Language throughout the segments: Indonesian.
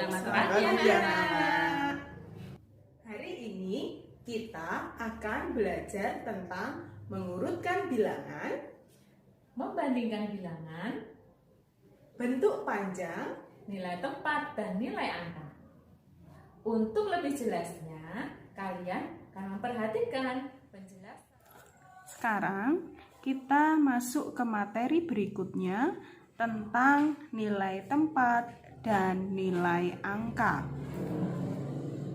Selamat pagi anak-anak. Hari ini kita akan belajar tentang mengurutkan bilangan, membandingkan bilangan, bentuk panjang, nilai tempat, dan nilai angka. Untuk lebih jelasnya, kalian akan memperhatikan penjelasan. Sekarang kita masuk ke materi berikutnya tentang nilai tempat dan nilai angka.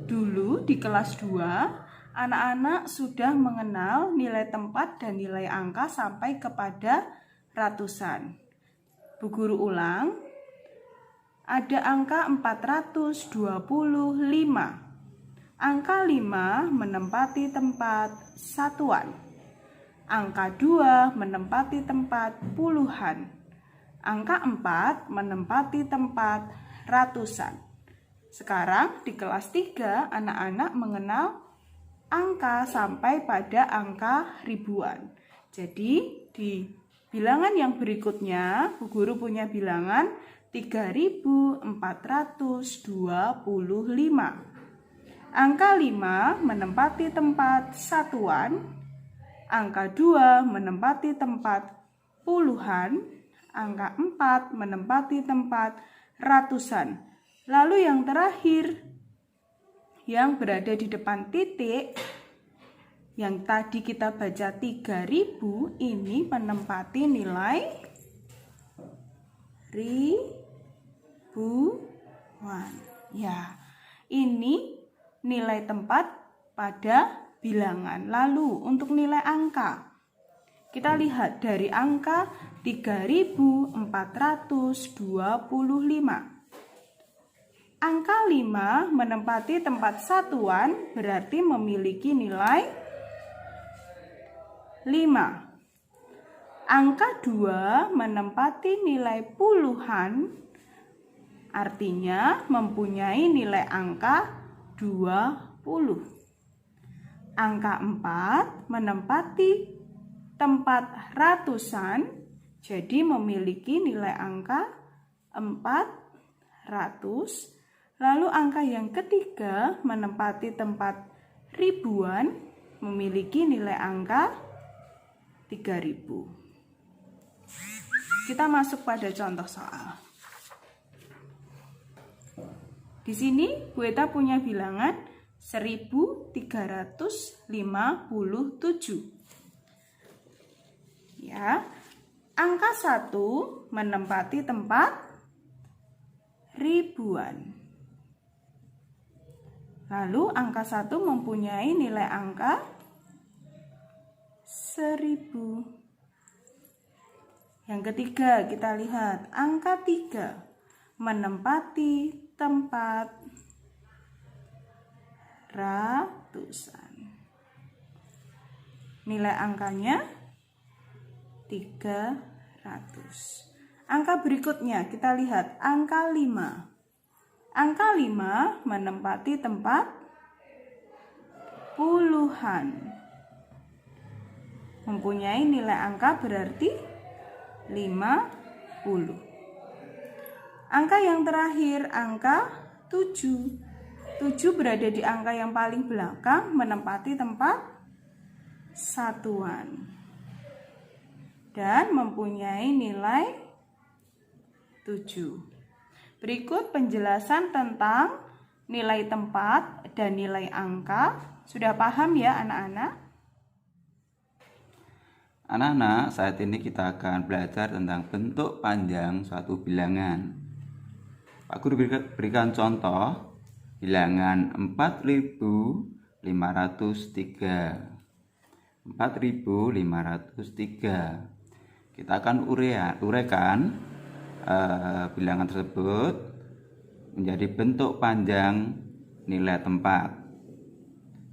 Dulu di kelas 2, anak-anak sudah mengenal nilai tempat dan nilai angka sampai kepada ratusan. Bu Guru ulang, ada angka 425. Angka 5 menempati tempat satuan. Angka 2 menempati tempat puluhan. Angka 4 menempati tempat ratusan. Sekarang di kelas 3 anak-anak mengenal angka sampai pada angka ribuan. Jadi di bilangan yang berikutnya Bu Guru punya bilangan 3425. Angka 5 menempati tempat satuan. Angka 2 menempati tempat puluhan. Angka 4 menempati tempat ratusan. Lalu yang terakhir, yang berada di depan titik, yang tadi kita baca 3000, ini menempati nilai ribuan. Ya, ini nilai tempat pada bilangan. Lalu untuk nilai angka, kita lihat dari angka 3425. Angka 5 menempati tempat satuan berarti memiliki nilai 5. Angka 2 menempati nilai puluhan, artinya mempunyai nilai angka 20. Angka 4 menempati tempat ratusan, jadi memiliki nilai angka 400. Lalu angka yang ketiga menempati tempat ribuan, memiliki nilai angka 3000. Kita masuk pada contoh soal. Di sini Bu Eta punya bilangan 1357. Ya, angka 1 menempati tempat ribuan. Lalu angka 1 mempunyai nilai angka 1000. Yang ketiga kita lihat angka 3 menempati tempat ratusan. Nilai angkanya 300. Angka berikutnya kita lihat angka 5. Angka 5 menempati tempat puluhan. Mempunyai nilai angka berarti 50. Angka yang terakhir angka 7. 7 berada di angka yang paling belakang, menempati tempat satuan dan mempunyai nilai 7. Berikut penjelasan tentang nilai tempat dan nilai angka. Sudah paham ya anak-anak? Anak-anak, saat ini kita akan belajar tentang bentuk panjang suatu bilangan. Pak Guru berikan contoh bilangan 4503. 4503. Kita akan uraikan bilangan tersebut menjadi bentuk panjang nilai tempat.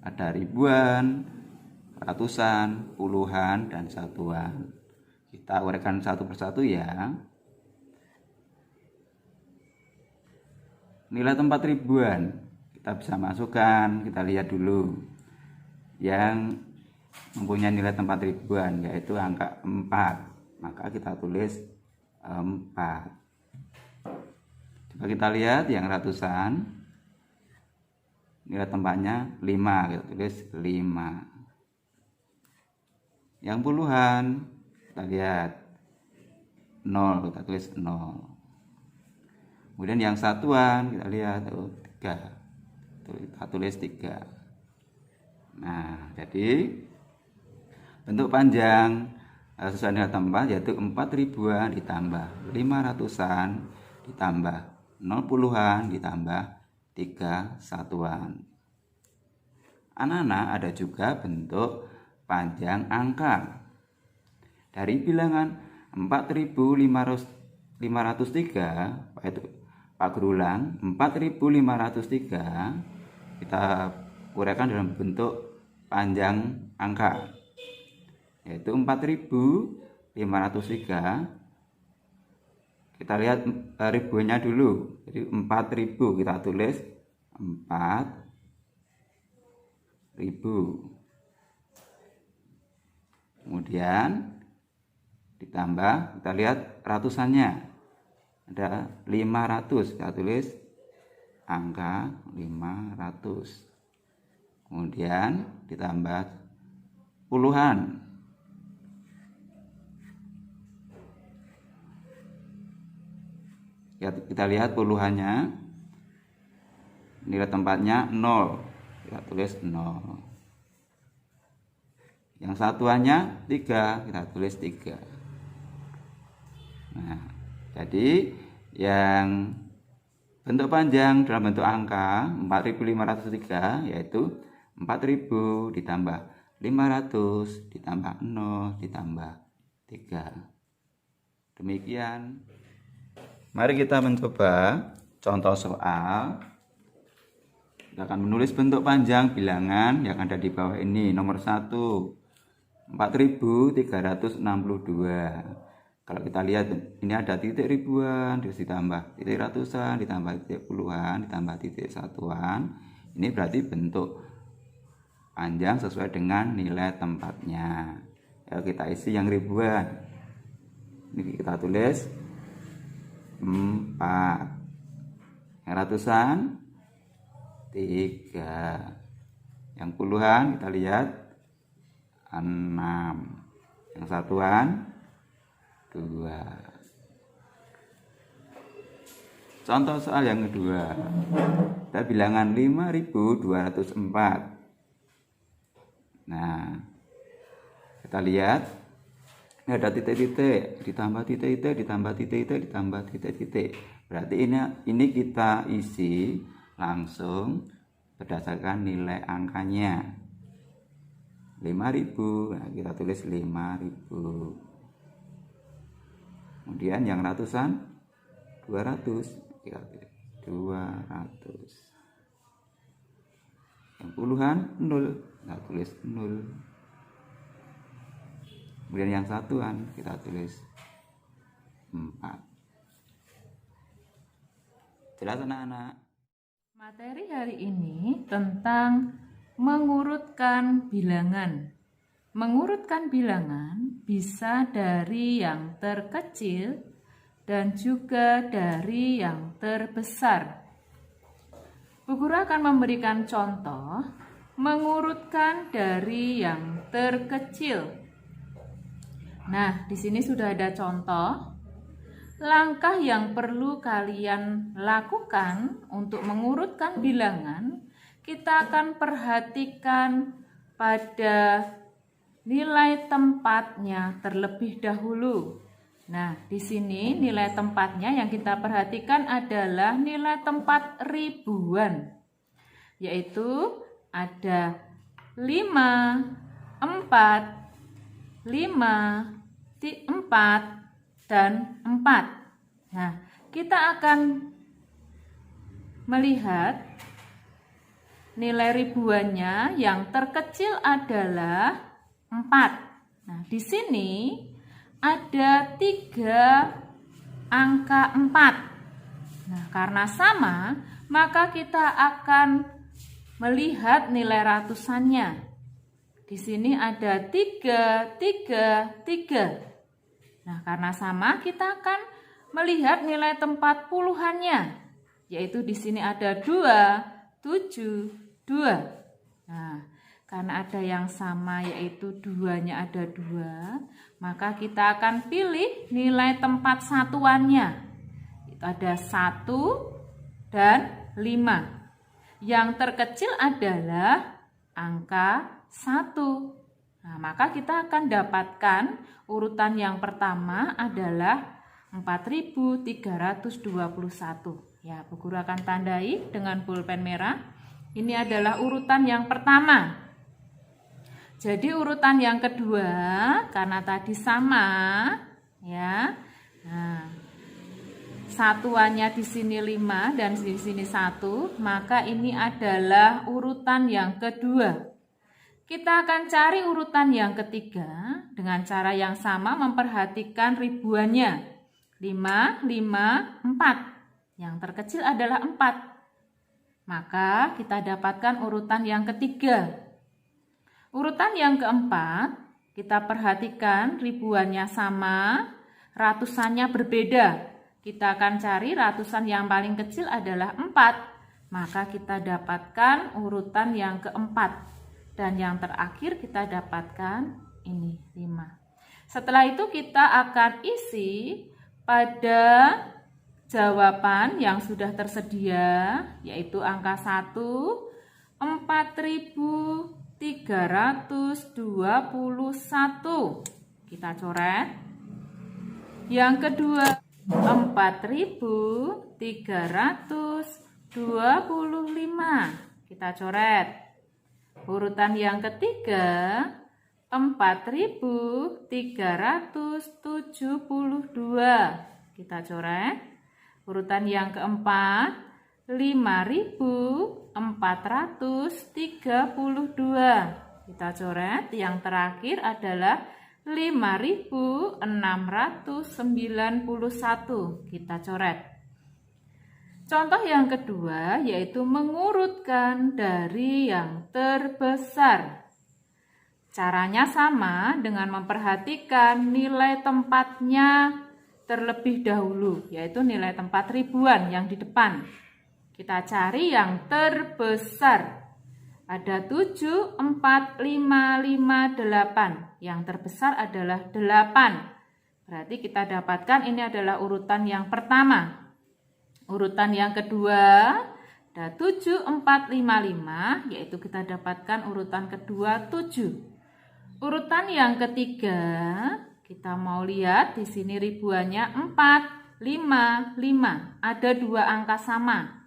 Ada ribuan, ratusan, puluhan, dan satuan. Kita uraikan satu persatu ya. Nilai tempat ribuan kita bisa masukkan, kita lihat dulu. Yang mempunyai nilai tempat ribuan yaitu angka 4, maka kita tulis 4. Coba kita lihat yang ratusan, nilai tempatnya 5, kita tulis 5. Yang puluhan, kita lihat 0, kita tulis 0. Kemudian yang satuan, kita lihat 3, kita tulis 3. Nah, jadi bentuk panjang sesuai nilai tempat yaitu 4 ribuan ditambah 500-an ditambah 0 puluhan ditambah 3 satuan. Anak-anak, ada juga bentuk panjang angka. Dari bilangan 4.503, itu Pak Guru ulang, 4.503 kita uraikan dalam bentuk panjang angka, yaitu 4.503. Kita lihat ribuannya dulu. Jadi 4.000 kita tulis 4.000. Kemudian ditambah, kita lihat ratusannya. Ada 500, kita tulis angka 500. Kemudian ditambah puluhan. Ya, kita lihat puluhannya, nilai tempatnya 0, kita tulis 0. Yang satuannya 3, kita tulis 3. Nah, jadi yang bentuk panjang dalam bentuk angka 4.503 yaitu 4.000 ditambah 500 ditambah 0 ditambah 3. Demikian. Mari kita mencoba contoh soal. Kita akan menulis bentuk panjang bilangan yang ada di bawah ini. Nomor 1, 4.362. Kalau kita lihat, ini ada titik ribuan, terus ditambah titik ratusan, ditambah titik puluhan, ditambah titik satuan. Ini berarti bentuk panjang sesuai dengan nilai tempatnya. Ya, kita isi yang ribuan. Ini kita tulis 4. Yang ratusan 3. Yang puluhan kita lihat 6. Yang satuan 2. Contoh soal yang kedua. Kita bilangan 5.204. Nah, kita lihat ini ada titik-titik, ditambah titik-titik, ditambah titik-titik, ditambah titik-titik. Berarti ini kita isi langsung berdasarkan nilai angkanya. 5.000, nah kita tulis 5.000. Kemudian yang ratusan 200, kita tulis 200. Yang puluhan 0, kita tulis 0. Kemudian yang satuan kita tulis 4. Jelas anak-anak? Materi hari ini tentang mengurutkan bilangan. Mengurutkan bilangan bisa dari yang terkecil dan juga dari yang terbesar. Bu Guru akan memberikan contoh mengurutkan dari yang terkecil. Nah, di sini sudah ada contoh. Langkah yang perlu kalian lakukan untuk mengurutkan bilangan, kita akan perhatikan pada nilai tempatnya terlebih dahulu. Nah, di sini nilai tempatnya yang kita perhatikan adalah nilai tempat ribuan, yaitu ada 5, 4, 5, 4, dan 4. Nah, kita akan melihat nilai ribuannya yang terkecil adalah 4. Nah, di sini ada 3 angka 4. Nah, karena sama, maka kita akan melihat nilai ratusannya. Di sini ada 3, 3, 3. Nah, karena sama, kita akan melihat nilai tempat puluhannya. yaitu di sini ada 2, 7, 2. Nah, karena ada yang sama yaitu 2-nya ada 2, maka kita akan pilih nilai tempat satuannya. Itu ada 1 dan 5. Yang terkecil adalah angka 1. Nah, maka kita akan dapatkan urutan yang pertama adalah 4321. Ya, Bu Guru akan tandai dengan pulpen merah. Ini adalah urutan yang pertama. Jadi urutan yang kedua, karena tadi sama, ya. Nah, satuannya di sini 5 dan di sini 1, maka ini adalah urutan yang kedua. Kita akan cari urutan yang ketiga dengan cara yang sama, memperhatikan ribuannya. 5, 5, 4. Yang terkecil adalah 4. Maka kita dapatkan urutan yang ketiga. Urutan yang keempat, kita perhatikan ribuannya sama, ratusannya berbeda. Kita akan cari ratusan yang paling kecil adalah 4. Maka kita dapatkan urutan yang keempat. Dan yang terakhir kita dapatkan ini 5. Setelah itu kita akan isi pada jawaban yang sudah tersedia, yaitu angka 1, 4321. Kita coret. Yang kedua, 4325. Kita coret. Urutan yang ketiga, 4372. Kita coret. Urutan yang keempat, 5432. Kita coret. Yang terakhir adalah 5691. Kita coret. Contoh yang kedua yaitu mengurutkan dari yang terbesar. Caranya sama dengan memperhatikan nilai tempatnya terlebih dahulu, yaitu nilai tempat ribuan yang di depan. Kita cari yang terbesar. Ada 7, 4, 5, 5, 8. Yang terbesar adalah 8. Berarti kita dapatkan ini adalah urutan yang pertama. Urutan yang kedua ada 7, 4, 5, 5, yaitu kita dapatkan urutan kedua 7. Urutan yang ketiga, kita mau lihat di sini ribuannya 4, 5, 5. Ada 2 angka sama.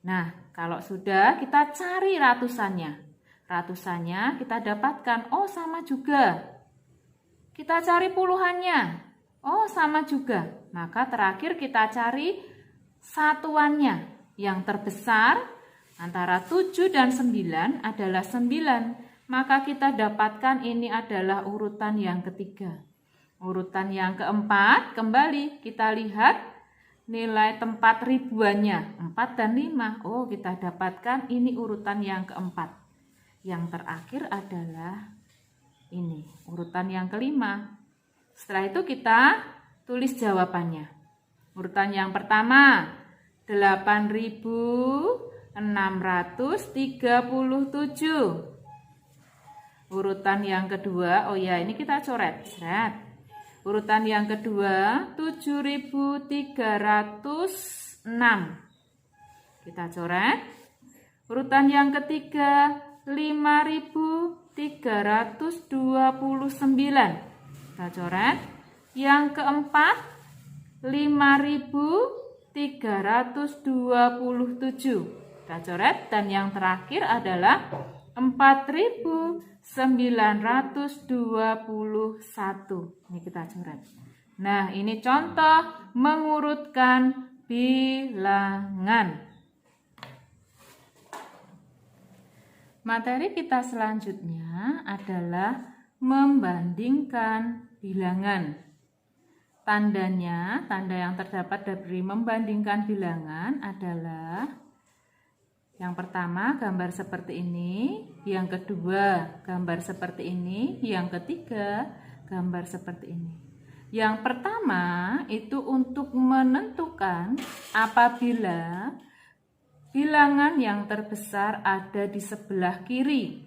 Nah, kalau sudah kita cari ratusannya. Ratusannya kita dapatkan, oh sama juga. Kita cari puluhannya, oh sama juga. Maka terakhir kita cari satuannya. Yang terbesar antara 7 dan 9 adalah 9. Maka kita dapatkan ini adalah urutan yang ketiga. Urutan yang keempat, kembali kita lihat nilai tempat ribuannya 4 dan 5. Oh, kita dapatkan ini urutan yang keempat. Yang terakhir adalah ini, urutan yang kelima. Setelah itu kita tulis jawabannya. Urutan yang pertama 8637. Urutan yang kedua, oh ya ini kita coret. Urutan yang kedua 7306. Kita coret. Urutan yang ketiga 5329. Kita coret. Yang keempat 5327. Kita coret. Dan yang terakhir adalah 4921. Ini kita coret. Nah, ini contoh mengurutkan bilangan. Materi kita selanjutnya adalah membandingkan bilangan. Tandanya, tanda yang terdapat dari membandingkan bilangan adalah yang pertama gambar seperti ini, yang kedua gambar seperti ini, yang ketiga gambar seperti ini. Yang pertama itu untuk menentukan apabila bilangan yang terbesar ada di sebelah kiri.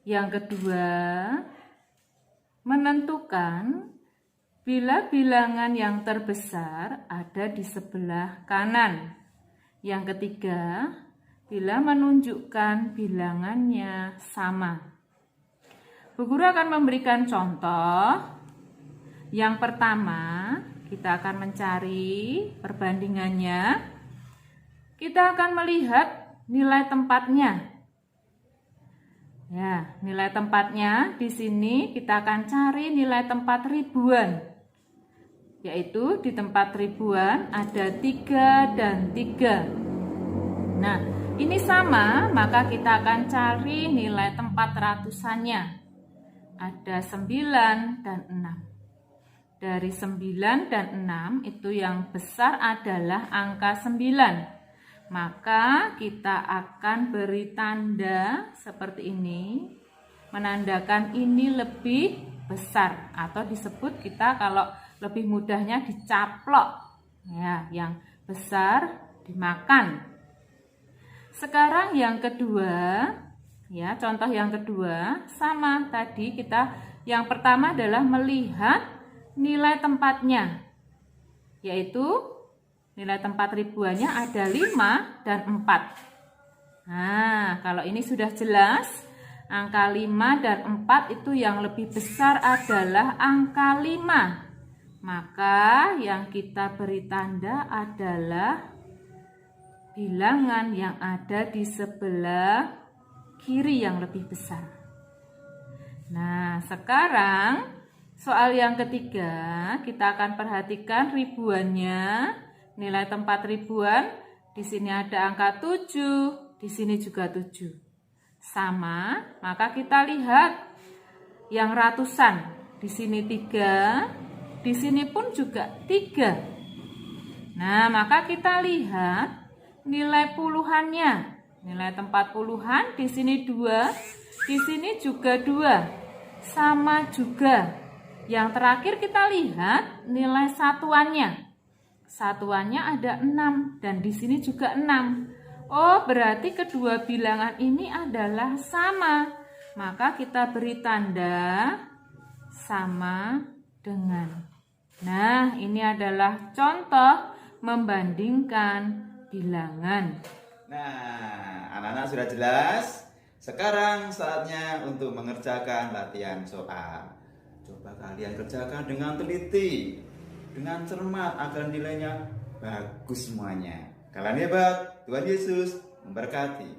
Yang kedua, menentukan bila bilangan yang terbesar ada di sebelah kanan. Yang ketiga, bila menunjukkan bilangannya sama. Bu Guru akan memberikan contoh. Yang pertama, kita akan mencari perbandingannya. Kita akan melihat nilai tempatnya. Ya, nilai tempatnya di sini kita akan cari nilai tempat ribuan. Yaitu di tempat ribuan ada 3 dan 3. Nah, ini sama, maka kita akan cari nilai tempat ratusannya. Ada 9 dan 6. Dari 9 dan 6 itu yang besar adalah angka 9. Maka kita akan beri tanda seperti ini, menandakan ini lebih besar, atau disebut kita kalau lebih mudahnya dicaplok. Ya, yang besar dimakan. Sekarang yang kedua, ya, contoh yang kedua sama tadi kita. Yang pertama adalah melihat nilai tempatnya, yaitu nilai tempat ribuannya ada 5 dan 4. Nah, kalau ini sudah jelas, angka 5 dan 4 itu yang lebih besar adalah angka 5. Maka yang kita beri tanda adalah bilangan yang ada di sebelah kiri yang lebih besar. Nah, sekarang soal yang ketiga, kita akan perhatikan ribuannya. Nilai tempat ribuan, di sini ada angka 7, di sini juga 7. Sama, maka kita lihat yang ratusan. Di sini 3, di sini pun juga 3. Nah, maka kita lihat nilai puluhannya. Nilai tempat puluhan, di sini 2, di sini juga 2. Sama juga. Yang terakhir kita lihat nilai satuannya. Satuannya ada 6 dan di sini juga 6. Oh, berarti kedua bilangan ini adalah sama. Maka kita beri tanda sama dengan. Nah, ini adalah contoh membandingkan bilangan. Nah, anak-anak sudah jelas? Sekarang saatnya untuk mengerjakan latihan soal. Coba kalian kerjakan dengan teliti, dengan cermat agar nilainya bagus semuanya. Kalian hebat, Tuhan Yesus memberkati.